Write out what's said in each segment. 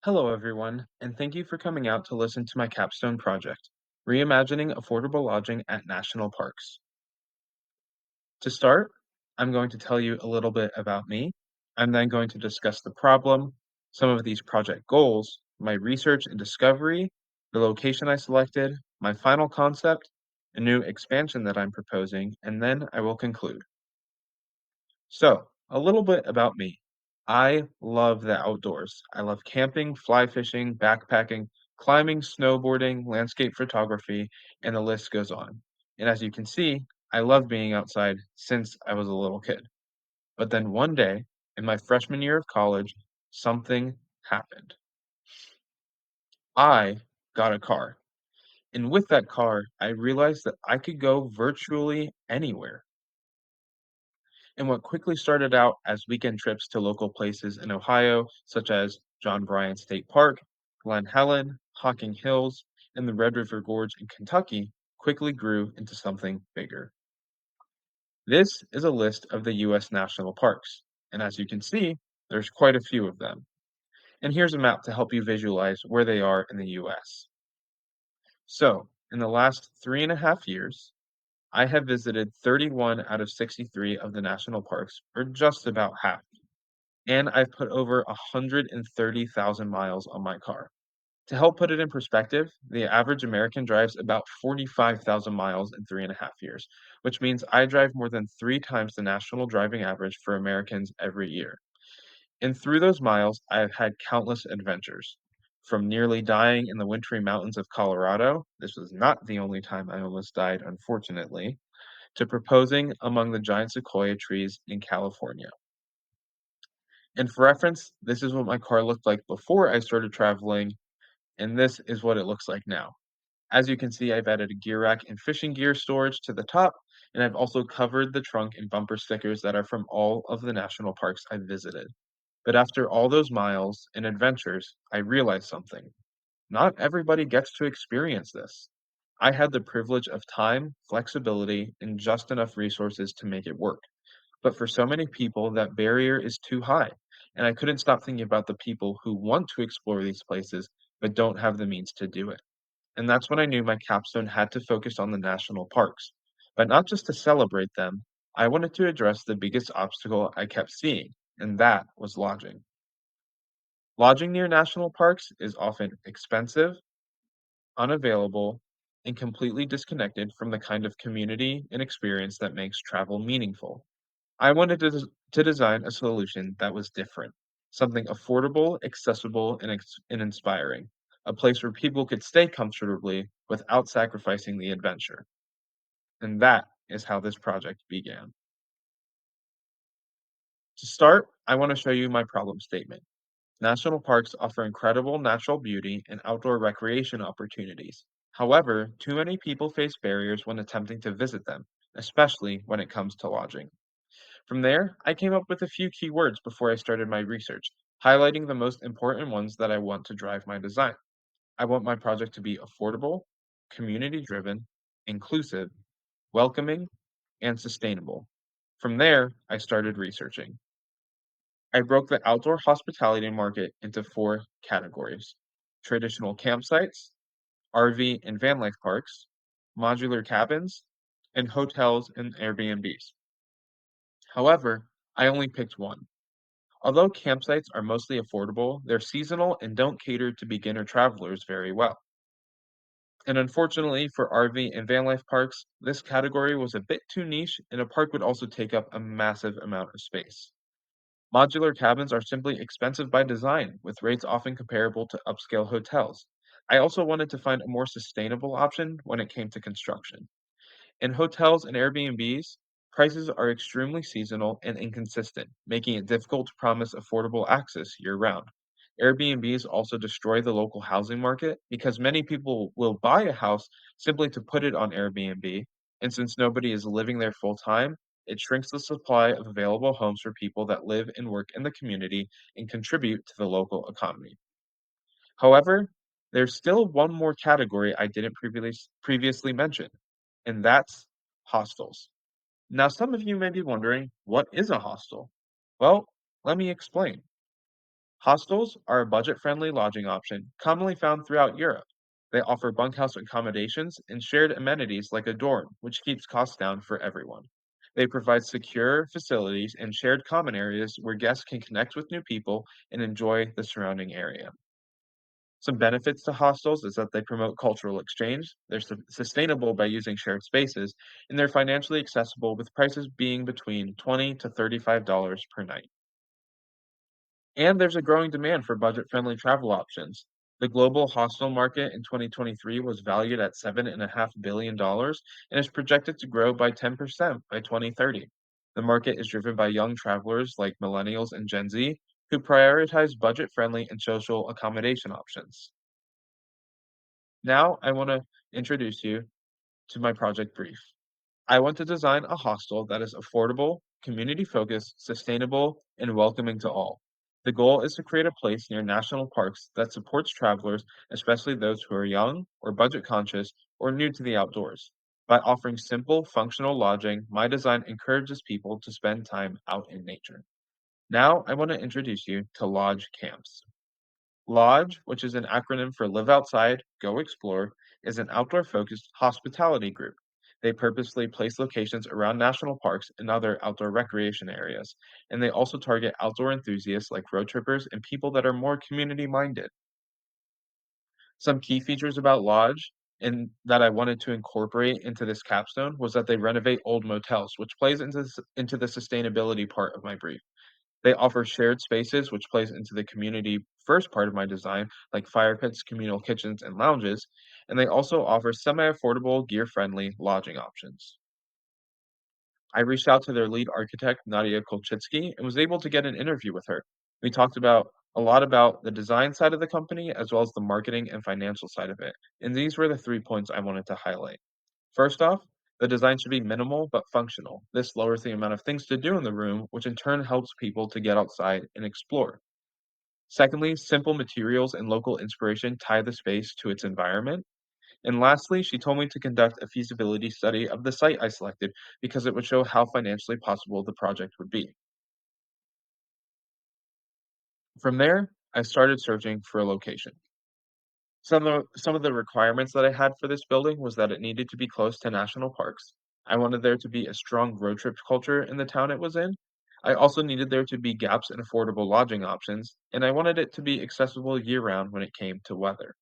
Hello, everyone, and thank you for coming out to listen to my capstone project, Reimagining Affordable Lodging at National Parks. To start, I'm going to tell you a little bit about me. I'm then going to discuss the problem, some of these project goals, my research and discovery, the location I selected, my final concept, a new expansion that I'm proposing, and then I will conclude. So, a little bit about me. I love the outdoors. I love camping, fly fishing, backpacking, climbing, snowboarding, landscape photography, and the list goes on. And as you can see, I love being outside since I was a little kid. But then one day, in my freshman year of college, something happened. I got a car. And with that car, I realized that I could go virtually anywhere. And what quickly started out as weekend trips to local places in Ohio, such as John Bryan State Park, Glen Helen, Hocking Hills, and the Red River Gorge in Kentucky, quickly grew into something bigger. This is a list of the U.S. national parks, and as you can see, there's quite a few of them. And here's a map to help you visualize where they are in the U.S. So, in the last 3.5 years, I have visited 31 out of 63 of the national parks, or just about half. And I've put over 130,000 miles on my car. To help put it in perspective, the average American drives about 45,000 miles in 3.5 years, which means I drive more than 3 times the national driving average for Americans every year. And through those miles, I have had countless adventures. From nearly dying in the wintry mountains of Colorado, this was not the only time I almost died, unfortunately, to proposing among the giant sequoia trees in California. And for reference, this is what my car looked like before I started traveling, and this is what it looks like now. As you can see, I've added a gear rack and fishing gear storage to the top, and I've also covered the trunk in bumper stickers that are from all of the national parks I've visited. But after all those miles and adventures, I realized something. Not everybody gets to experience this. I had the privilege of time, flexibility, and just enough resources to make it work. But for so many people, that barrier is too high. And I couldn't stop thinking about the people who want to explore these places but don't have the means to do it. And that's when I knew my capstone had to focus on the national parks. But not just to celebrate them, I wanted to address the biggest obstacle I kept seeing, and that was lodging. Lodging near national parks is often expensive, unavailable, and completely disconnected from the kind of community and experience that makes travel meaningful. I wanted to design a solution that was different, something affordable, accessible, and inspiring, a place where people could stay comfortably without sacrificing the adventure. And that is how this project began. To start, I want to show you my problem statement. National parks offer incredible natural beauty and outdoor recreation opportunities. However, too many people face barriers when attempting to visit them, especially when it comes to lodging. From there, I came up with a few keywords before I started my research, highlighting the most important ones that I want to drive my design. I want my project to be affordable, community driven, inclusive, welcoming, and sustainable. From there, I started researching. I broke the outdoor hospitality market into four categories: traditional campsites, RV and van life parks, modular cabins, and hotels and Airbnbs. However, I only picked one. Although campsites are mostly affordable, they're seasonal and don't cater to beginner travelers very well. And unfortunately for RV and van life parks, this category was a bit too niche, and a park would also take up a massive amount of space. Modular cabins are simply expensive by design, with rates often comparable to upscale hotels. I also wanted to find a more sustainable option when it came to construction. In hotels and Airbnbs, prices are extremely seasonal and inconsistent, making it difficult to promise affordable access year round. Airbnbs also destroy the local housing market because many people will buy a house simply to put it on Airbnb, and since nobody is living there full time, it shrinks the supply of available homes for people that live and work in the community and contribute to the local economy. However, there's still one more category I didn't previously mention, and that's hostels. Now, some of you may be wondering, what is a hostel? Well, let me explain. Hostels are a budget-friendly lodging option commonly found throughout Europe. They offer bunkhouse accommodations and shared amenities like a dorm, which keeps costs down for everyone. They provide secure facilities and shared common areas where guests can connect with new people and enjoy the surrounding area. Some benefits to hostels is that they promote cultural exchange, they're sustainable by using shared spaces, and they're financially accessible with prices being between $20 to $35 per night. And there's a growing demand for budget-friendly travel options. The global hostel market in 2023 was valued at $7.5 billion and is projected to grow by 10% by 2030. The market is driven by young travelers like millennials and Gen Z who prioritize budget-friendly and social accommodation options. Now, I want to introduce you to my project brief. I want to design a hostel that is affordable, community focused, sustainable, and welcoming to all. The goal is to create a place near national parks that supports travelers, especially those who are young or budget conscious or new to the outdoors. By offering simple, functional lodging, my design encourages people to spend time out in nature. Now, I want to introduce you to lodge camps. Lodge, which is an acronym for Live Outside, Go Explore, is an outdoor focused hospitality group. They purposely place locations around national parks and other outdoor recreation areas, and they also target outdoor enthusiasts like road trippers and people that are more community minded. Some key features about Lodge and that I wanted to incorporate into this capstone was that they renovate old motels, which plays into the sustainability part of my brief. They offer shared spaces, which plays into the community first part of my design, like fire pits, communal kitchens, and lounges. And they also offer semi-affordable, gear-friendly lodging options. I reached out to their lead architect, Nadia Kolchitsky, and was able to get an interview with her. We talked about a lot about the design side of the company as well as the marketing and financial side of it. And these were the 3 points I wanted to highlight. First off, the design should be minimal but functional. This lowers the amount of things to do in the room, which in turn helps people to get outside and explore. Secondly, simple materials and local inspiration tie the space to its environment. And lastly, she told me to conduct a feasibility study of the site I selected because it would show how financially possible the project would be. From there, I started searching for a location. Some of the requirements that I had for this building was that it needed to be close to national parks. I wanted there to be a strong road trip culture in the town it was in. I also needed there to be gaps in affordable lodging options, and I wanted it to be accessible year-round when it came to weather.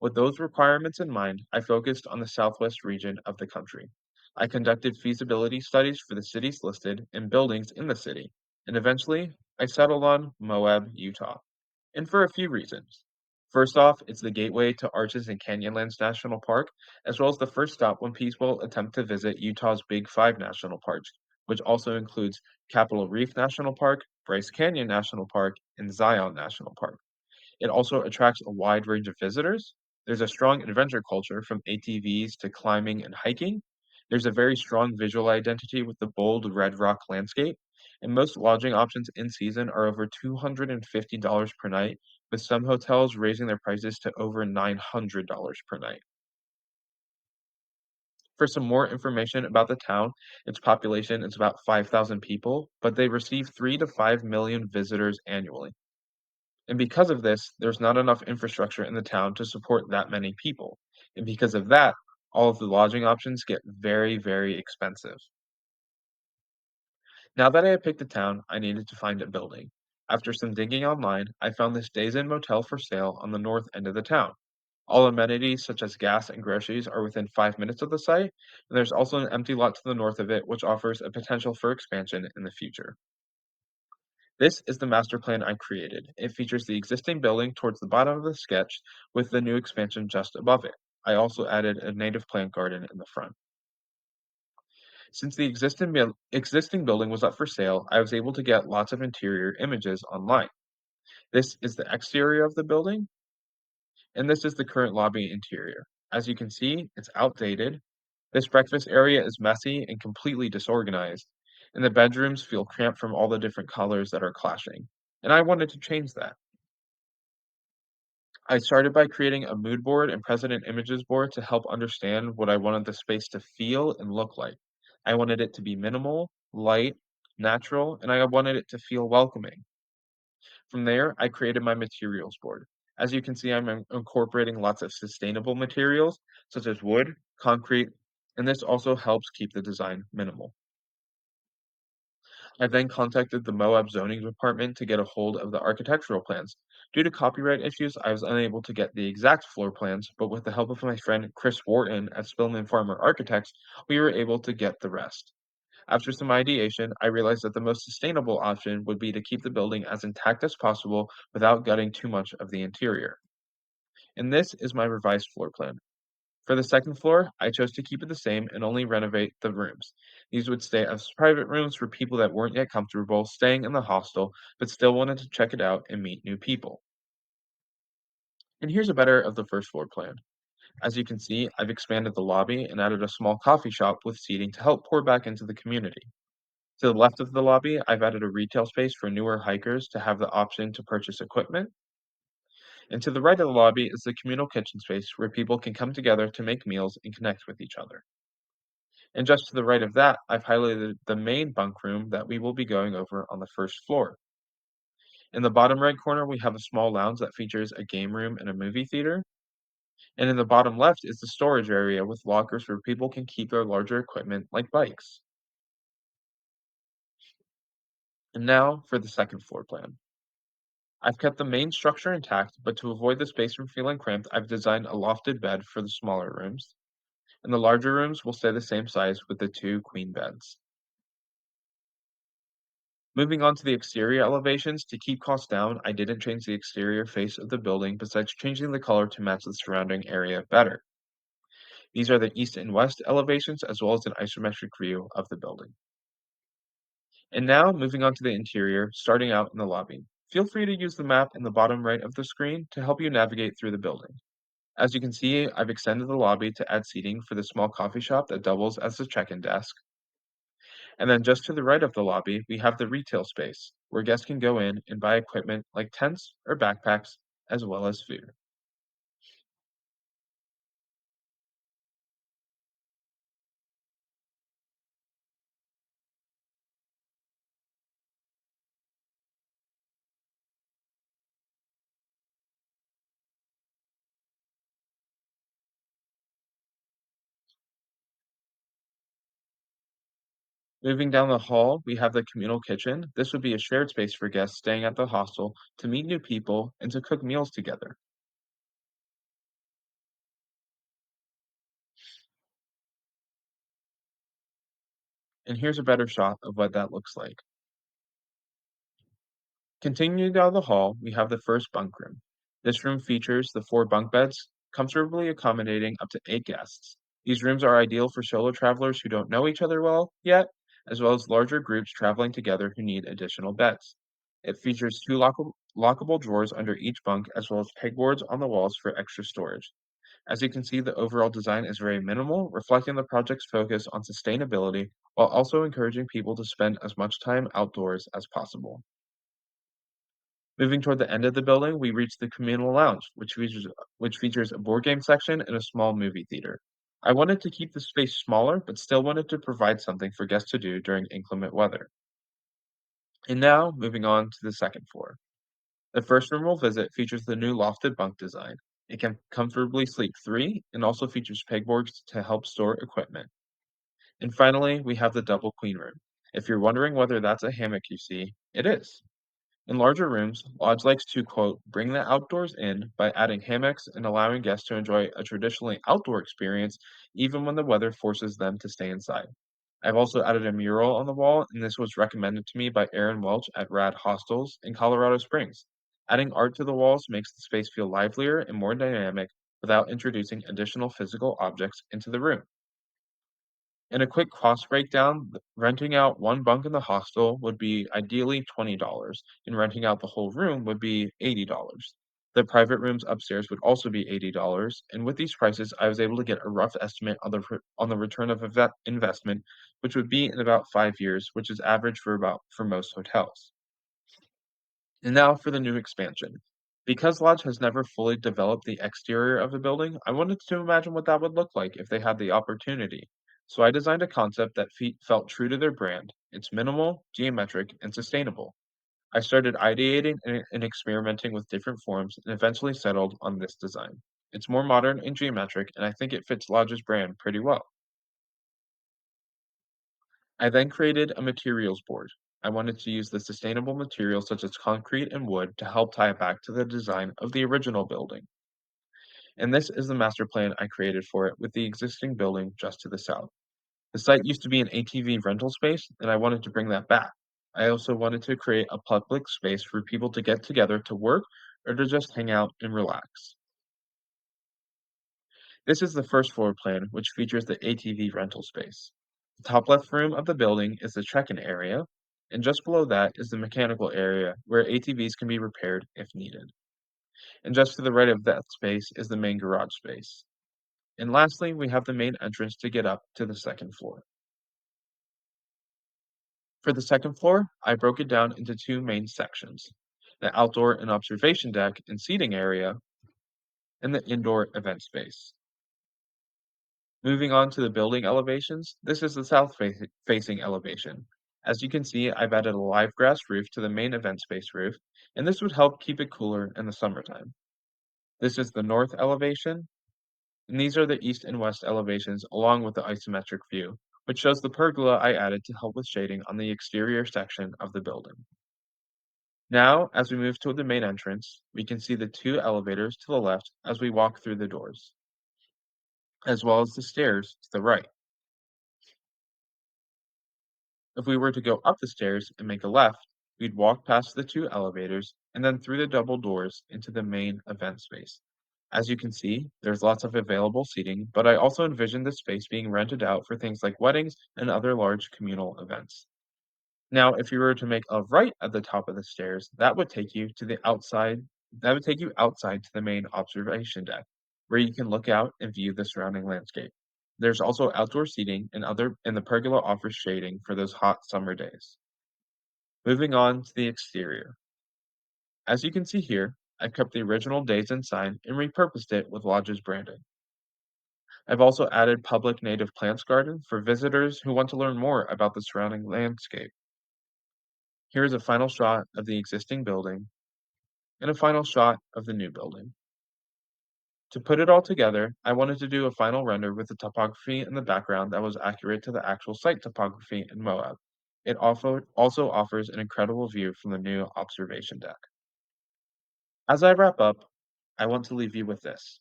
With those requirements in mind, I focused on the southwest region of the country. I conducted feasibility studies for the cities listed and buildings in the city, and eventually I settled on Moab, Utah, and for a few reasons. First off, it's the gateway to Arches and Canyonlands National Park, as well as the first stop when people attempt to visit Utah's Big Five national parks, which also includes Capitol Reef National Park, Bryce Canyon National Park, and Zion National Park. It also attracts a wide range of visitors. There's a strong adventure culture from ATVs to climbing and hiking. There's a very strong visual identity with the bold red rock landscape. And most lodging options in season are over $250 per night, with some hotels raising their prices to over $900 per night. For some more information about the town, its population is about 5,000 people, but they receive 3 to 5 million visitors annually. And because of this, there's not enough infrastructure in the town to support that many people. And because of that, all of the lodging options get very, very expensive. Now that I had picked a town, I needed to find a building. After some digging online, I found this Days Inn motel for sale on the north end of the town. All amenities such as gas and groceries are within 5 minutes of the site, and there's also an empty lot to the north of it, which offers a potential for expansion in the future. This is the master plan I created. It features the existing building towards the bottom of the sketch with the new expansion just above it. I also added a native plant garden in the front. Since the existing building was up for sale, I was able to get lots of interior images online. This is the exterior of the building, and this is the current lobby interior. As you can see, it's outdated. This breakfast area is messy and completely disorganized, and the bedrooms feel cramped from all the different colors that are clashing. And I wanted to change that. I started by creating a mood board and president images board to help understand what I wanted the space to feel and look like. I wanted it to be minimal, light, natural, and I wanted it to feel welcoming. From there, I created my materials board. As you can see, I'm incorporating lots of sustainable materials, such as wood, concrete, and this also helps keep the design minimal. I then contacted the Moab zoning department to get a hold of the architectural plans. Due to copyright issues, I was unable to get the exact floor plans, but with the help of my friend Chris Wharton at Spillman Farmer Architects, we were able to get the rest. After some ideation, I realized that the most sustainable option would be to keep the building as intact as possible without gutting too much of the interior. And this is my revised floor plan. For the second floor, I chose to keep it the same and only renovate the rooms. These would stay as private rooms for people that weren't yet comfortable staying in the hostel, but still wanted to check it out and meet new people. And here's a better of the first floor plan. As you can see, I've expanded the lobby and added a small coffee shop with seating to help pour back into the community. To the left of the lobby, I've added a retail space for newer hikers to have the option to purchase equipment. And to the right of the lobby is the communal kitchen space where people can come together to make meals and connect with each other. And just to the right of that, I've highlighted the main bunk room that we will be going over on the first floor. In the bottom right corner, we have a small lounge that features a game room and a movie theater. And in the bottom left is the storage area with lockers where people can keep their larger equipment like bikes. And now for the second floor plan. I've kept the main structure intact, but to avoid the space from feeling cramped, I've designed a lofted bed for the smaller rooms. And the larger rooms will stay the same size with the two queen beds. Moving on to the exterior elevations, to keep costs down, I didn't change the exterior face of the building besides changing the color to match the surrounding area better. These are the east and west elevations as well as an isometric view of the building. And now moving on to the interior, starting out in the lobby. Feel free to use the map in the bottom right of the screen to help you navigate through the building. As you can see, I've extended the lobby to add seating for the small coffee shop that doubles as the check-in desk. And then just to the right of the lobby, we have the retail space, where guests can go in and buy equipment like tents or backpacks, as well as food. Moving down the hall, we have the communal kitchen. This would be a shared space for guests staying at the hostel to meet new people and to cook meals together. And here's a better shot of what that looks like. Continuing down the hall, we have the first bunk room. This room features the four bunk beds, comfortably accommodating up to 8 guests. These rooms are ideal for solo travelers who don't know each other well yet, as well as larger groups traveling together who need additional beds. It features two lockable drawers under each bunk, as well as pegboards on the walls for extra storage. As you can see, the overall design is very minimal, reflecting the project's focus on sustainability while also encouraging people to spend as much time outdoors as possible. Moving toward the end of the building, we reach the communal lounge, which features a board game section and a small movie theater. I wanted to keep the space smaller, but still wanted to provide something for guests to do during inclement weather. And now, moving on to the second floor. The first room we'll visit features the new lofted bunk design. It can comfortably sleep three and also features pegboards to help store equipment. And finally, we have the double queen room. If you're wondering whether that's a hammock you see, it is. In larger rooms, Lodge likes to, quote, bring the outdoors in by adding hammocks and allowing guests to enjoy a traditionally outdoor experience even when the weather forces them to stay inside. I've also added a mural on the wall, and this was recommended to me by Aaron Welch at Rad Hostels in Colorado Springs. Adding art to the walls makes the space feel livelier and more dynamic without introducing additional physical objects into the room. In a quick cost breakdown, renting out one bunk in the hostel would be ideally $20, and renting out the whole room would be $80. The private rooms upstairs would also be $80, and with these prices, I was able to get a rough estimate on the return of investment, which would be in about 5 years, which is average for most hotels. And now for the new expansion. Because Lodge has never fully developed the exterior of the building, I wanted to imagine what that would look like if they had the opportunity. So I designed a concept that felt true to their brand. It's minimal, geometric, and sustainable. I started ideating and experimenting with different forms and eventually settled on this design. It's more modern and geometric, and I think it fits Lodge's brand pretty well. I then created a materials board. I wanted to use the sustainable materials such as concrete and wood to help tie it back to the design of the original building. And this is the master plan I created for it with the existing building just to the south. The site used to be an ATV rental space, and I wanted to bring that back. I also wanted to create a public space for people to get together to work or to just hang out and relax. This is the first floor plan, which features the ATV rental space. The top left room of the building is the check-in area, and just below that is the mechanical area where ATVs can be repaired if needed. And just to the right of that space is the main garage space. And lastly, we have the main entrance to get up to the second floor. For the second floor, I broke it down into two main sections: the outdoor and observation deck and seating area, and the indoor event space. Moving on to the building elevations, this is the south facing elevation. As you can see, I've added a live grass roof to the main event space roof, and this would help keep it cooler in the summertime. This is the north elevation, and these are the east and west elevations along with the isometric view, which shows the pergola I added to help with shading on the exterior section of the building. Now, as we move toward the main entrance, we can see the two elevators to the left as we walk through the doors, as well as the stairs to the right. If we were to go up the stairs and make a left, we'd walk past the two elevators and then through the double doors into the main event space. As you can see, there's lots of available seating, but I also envision this space being rented out for things like weddings and other large communal events. Now, if you were to make a right at the top of the stairs, that would take you to the outside. That would take you outside to the main observation deck, where you can look out and view the surrounding landscape. There's also outdoor seating and the pergola offers shading for those hot summer days. Moving on to the exterior. As you can see here, I've kept the original Days Inn sign and repurposed it with Lodge's branding. I've also added public native plants garden for visitors who want to learn more about the surrounding landscape. Here is a final shot of the existing building and a final shot of the new building. To put it all together, I wanted to do a final render with the topography in the background that was accurate to the actual site topography in Moab. It also offers an incredible view from the new observation deck. As I wrap up, I want to leave you with this.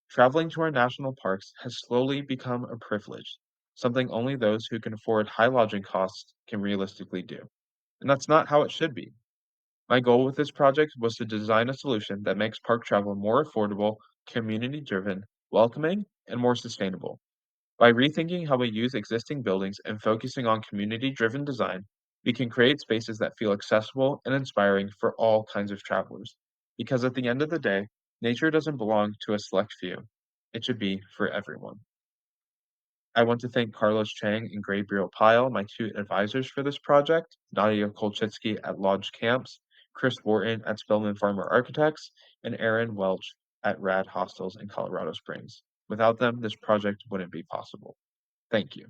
Traveling to our national parks has slowly become a privilege, something only those who can afford high lodging costs can realistically do. And that's not how it should be. My goal with this project was to design a solution that makes park travel more affordable, community driven, welcoming, and more sustainable. By rethinking how we use existing buildings and focusing on community driven design, we can create spaces that feel accessible and inspiring for all kinds of travelers. Because at the end of the day, nature doesn't belong to a select few, it should be for everyone. I want to thank Carlos Chang and Gabriel Pyle, my two advisors for this project, Nadia Kolchitsky at Lodge Camps, Chris Wharton at Spellman Farmer Architects, and Aaron Welch at Rad Hostels in Colorado Springs. Without them, this project wouldn't be possible. Thank you.